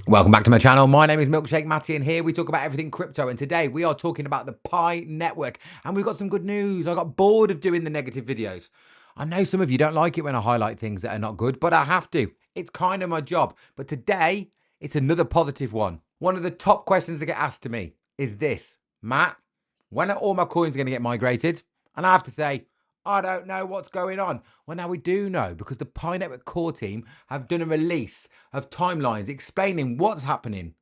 Welcome back to my channel. My name is Milkshake Matty and here we talk about everything crypto, and today we are talking about the Pi network, and we've got some good news. I got bored of doing the negative videos. I know some of you don't like it when I highlight things that are not good, but I have to. It's kind of my job. But today it's another positive one. One of the top questions that get asked to me is this: Matt, when are all my coins going to get migrated? And I have to say, I don't know what's going on. Well, now we do know, because the Pi Network core team have done a release of timelines explaining what's happening.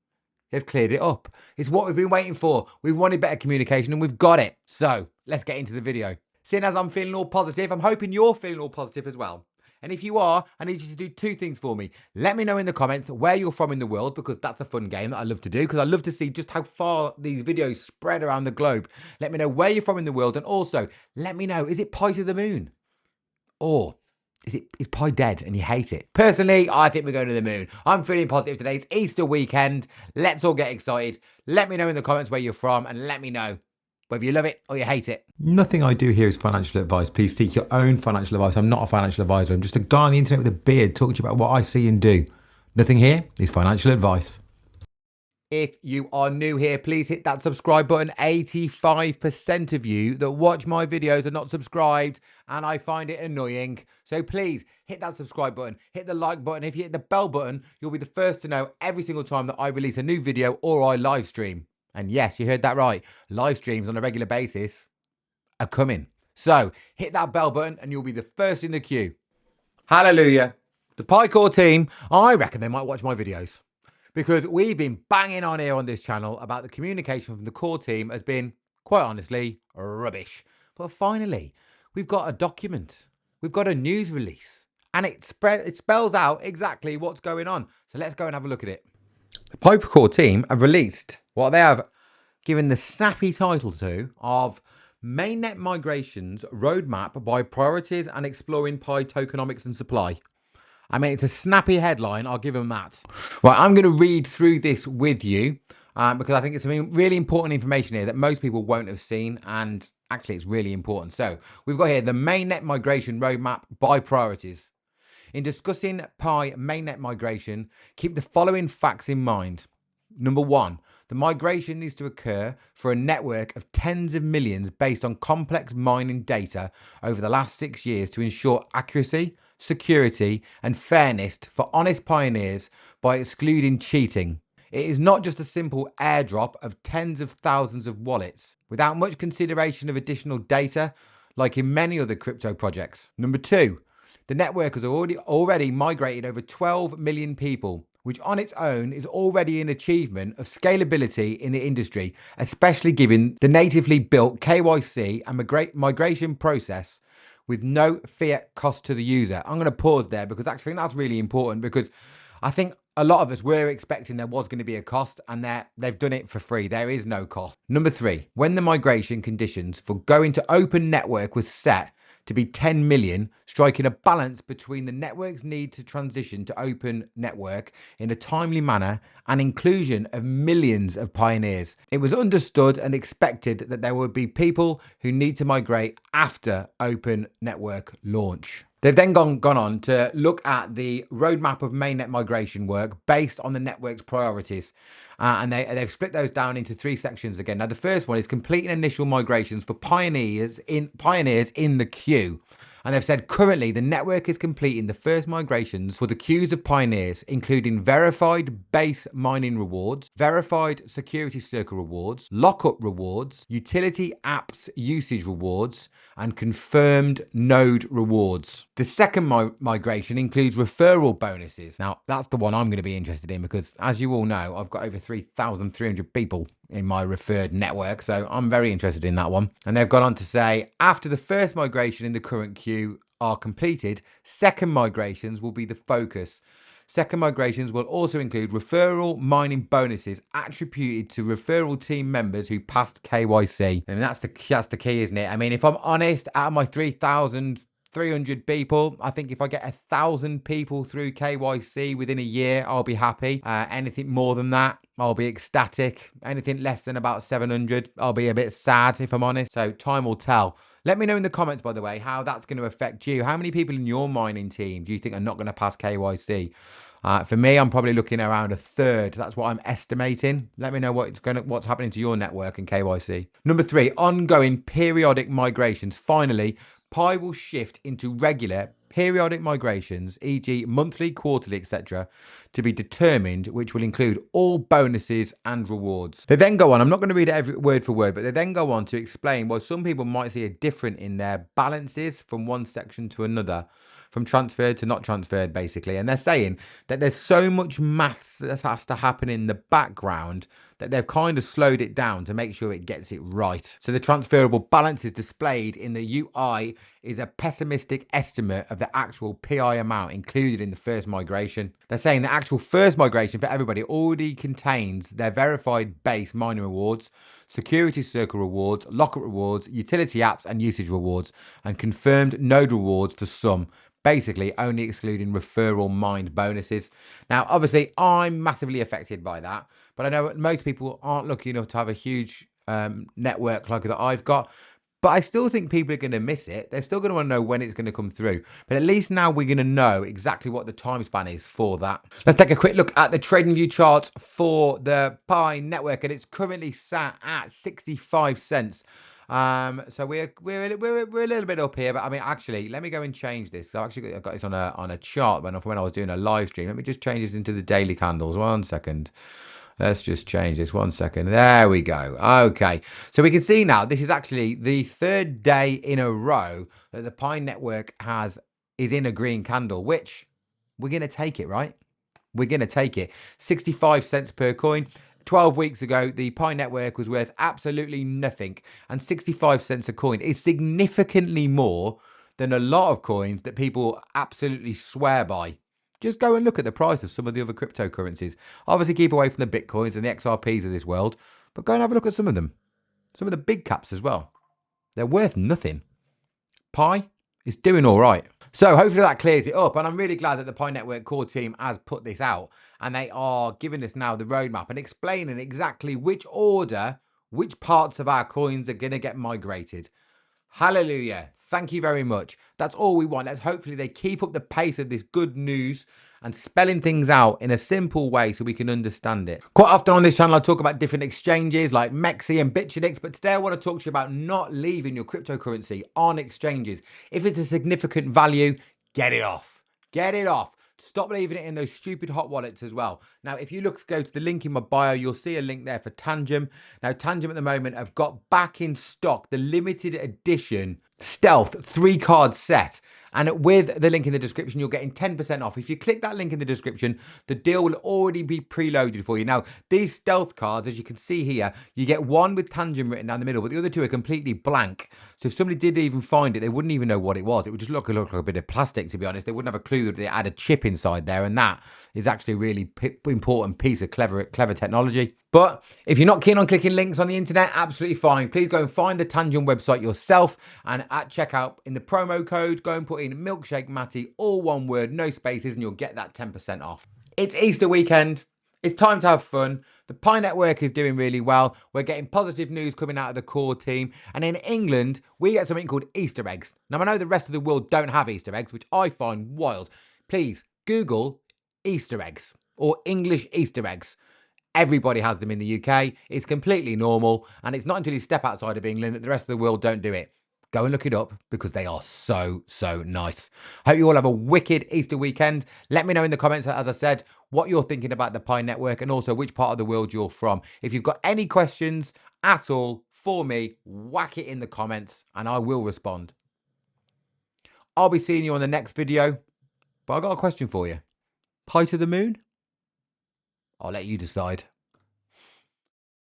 They've cleared it up. It's what we've been waiting for. We've wanted better communication and we've got it. So let's get into the video. Seeing as I'm feeling all positive, I'm hoping you're feeling all positive as well. And if you are, I need you to do two things for me. Let me know in the comments where you're from in the world, because that's a fun game that I love to do, because I love to see just how far these videos spread around the globe. Let me know where you're from in the world, and also let me know, is it Pi to the moon? Or is Pi dead and you hate it? Personally, I think we're going to the moon. I'm feeling positive today. It's Easter weekend. Let's all get excited. Let me know in the comments where you're from, and let me know whether you love it or you hate it. Nothing I do here is financial advice. Please seek your own financial advice. I'm not a financial advisor. I'm just a guy on the internet with a beard talking to you about what I see and do. Nothing here is financial advice. If you are new here, please hit that subscribe button. 85% of you that watch my videos are not subscribed, and I find it annoying. So please hit that subscribe button, hit the like button. If you hit the bell button, you'll be the first to know every single time that I release a new video or I live stream. And yes, you heard that right. Live streams on a regular basis are coming. So hit that bell button and you'll be the first in the queue. Hallelujah. The Pi Core team, I reckon they might watch my videos, because we've been banging on here on this channel about the communication from the core team has been, quite honestly, rubbish. But finally, we've got a document. We've got a news release, and it spells out exactly what's going on. So let's go and have a look at it. The Pi Core team have released what they have given the snappy title to of Mainnet Migrations Roadmap by Priorities and Exploring Pi Tokenomics and Supply. I mean, it's a snappy headline. I'll give them that. Right, I'm going to read through this with you because I think it's some really important information here that most people won't have seen, and actually it's really important. So we've got here the Mainnet Migration Roadmap by Priorities. In discussing Pi Mainnet migration, keep the following facts in mind. Number one, the migration needs to occur for a network of tens of millions based on complex mining data over the last 6 years to ensure accuracy, security, and fairness for honest pioneers by excluding cheating. It is not just a simple airdrop of tens of thousands of wallets without much consideration of additional data, like in many other crypto projects. Number two, the network has already migrated over 12 million people, which on its own is already an achievement of scalability in the industry, especially given the natively built KYC and migration process with no fiat cost to the user. I'm going to pause there because actually I think that's really important, because I think a lot of us were expecting there was going to be a cost, and they've done it for free. There is no cost. Number three, when the migration conditions for going to open network was set to be 10 million, striking a balance between the network's need to transition to open network in a timely manner and inclusion of millions of pioneers. It was understood and expected that there would be people who need to migrate after open network launch. They've then gone on to look at the roadmap of mainnet migration work based on the network's priorities. And they've split those down into three sections again. Now, the first one is completing initial migrations for pioneers in the queue. And they've said currently the network is completing the first migrations for the queues of pioneers, including verified base mining rewards, verified security circle rewards, lockup rewards, utility apps usage rewards, and confirmed node rewards. The second migration includes referral bonuses. Now, that's the one I'm going to be interested in, because as you all know, I've got over 3,300 people in my referred network, so I'm very interested in that one. And they've gone on to say, after the first migration in the current queue are completed, second migrations will be the focus. Second migrations will also include referral mining bonuses attributed to referral team members who passed KYC. And that's the key, isn't it? I mean, if I'm honest, out of my 3,300 people, I think if I get 1,000 people through KYC within a year, I'll be happy. Anything more than that, I'll be ecstatic. Anything less than about 700, I'll be a bit sad, if I'm honest. So time will tell. Let me know in the comments, by the way, how that's going to affect you. How many people in your mining team do you think are not going to pass KYC? For me, I'm probably looking around a third. That's what I'm estimating. Let me know what's happening to your network and KYC. Number 3, ongoing periodic migrations. Finally, Pi will shift into regular periodic migrations, e.g. monthly, quarterly, etc., to be determined, which will include all bonuses and rewards. They then go on, I'm not going to read it every word for word, but they then go on to explain why some people might see a difference in their balances from one section to another, from transferred to not transferred, basically. And they're saying that there's so much maths that has to happen in the background that they've kind of slowed it down to make sure it gets it right. So the transferable balance is displayed in the UI is a pessimistic estimate of the actual PI amount included in the first migration. They're saying the actual first migration for everybody already contains their verified base mining rewards, security circle rewards, lockup rewards, utility apps and usage rewards, and confirmed node rewards for some, basically only excluding referral mined bonuses. Now, obviously, I'm massively affected by that, but I know most people aren't lucky enough to have a huge network like that I've got. But I still think people are going to miss it. They're still going to want to know when it's going to come through. But at least now we're going to know exactly what the time span is for that. Let's take a quick look at the trading view chart for the Pi network, and it's currently sat at 65 cents. So we're a little bit up here, but I mean, actually, let me go and change this. So actually, I got this on a chart when I was doing a live stream. Let me just change this into the daily candles. 1 second. Let's just change this 1 second. There we go. Okay. So we can see now this is actually the third day in a row that the Pi network is in a green candle, which we're going to take it, right? We're going to take it. 65 cents per coin. 12 weeks ago, the Pi network was worth absolutely nothing. And 65 cents a coin is significantly more than a lot of coins that people absolutely swear by. Just go and look at the price of some of the other cryptocurrencies. Obviously, keep away from the Bitcoins and the XRPs of this world, but go and have a look at some of them. Some of the big caps as well. They're worth nothing. Pi is doing all right. So hopefully that clears it up. And I'm really glad that the Pi Network core team has put this out. And they are giving us now the roadmap and explaining exactly which order, which parts of our coins are going to get migrated. Hallelujah. Thank you very much. That's all we want. Let's hopefully they keep up the pace of this good news and spelling things out in a simple way so we can understand it. Quite often on this channel, I talk about different exchanges like MEXC and Bitunix, but today I want to talk to you about not leaving your cryptocurrency on exchanges. If it's a significant value, get it off. Get it off. Stop leaving it in those stupid hot wallets as well. Now, if you go to the link in my bio, you'll see a link there for Tangem. Now, Tangem at the moment have got back in stock the limited edition Stealth 3-card set. And with the link in the description, you're getting 10% off. If you click that link in the description, the deal will already be preloaded for you. Now, these stealth cards, as you can see here, you get one with Tangem written down the middle, but the other two are completely blank. So if somebody did even find it, they wouldn't even know what it was. It would just look like a bit of plastic, to be honest. They wouldn't have a clue that it had a chip inside there. And that is actually a really important piece of clever technology. But if you're not keen on clicking links on the internet, absolutely fine. Please go and find the Tangem website yourself. And at checkout, in the promo code, go and put in Milkshake Matty, all one word, no spaces, and you'll get that 10% off. It's Easter weekend. It's time to have fun. The Pi Network is doing really well. We're getting positive news coming out of the core team. And in England, we get something called Easter eggs. Now, I know the rest of the world don't have Easter eggs, which I find wild. Please Google Easter eggs or English Easter eggs. Everybody has them in the UK. It's completely normal. And it's not until you step outside of England that the rest of the world don't do it. Go and look it up because they are so nice. Hope you all have a wicked Easter weekend. Let me know in the comments, as I said, what you're thinking about the Pi Network and also which part of the world you're from. If you've got any questions at all for me, whack it in the comments and I will respond. I'll be seeing you on the next video, but I got a question for you. Pi to the moon? I'll let you decide.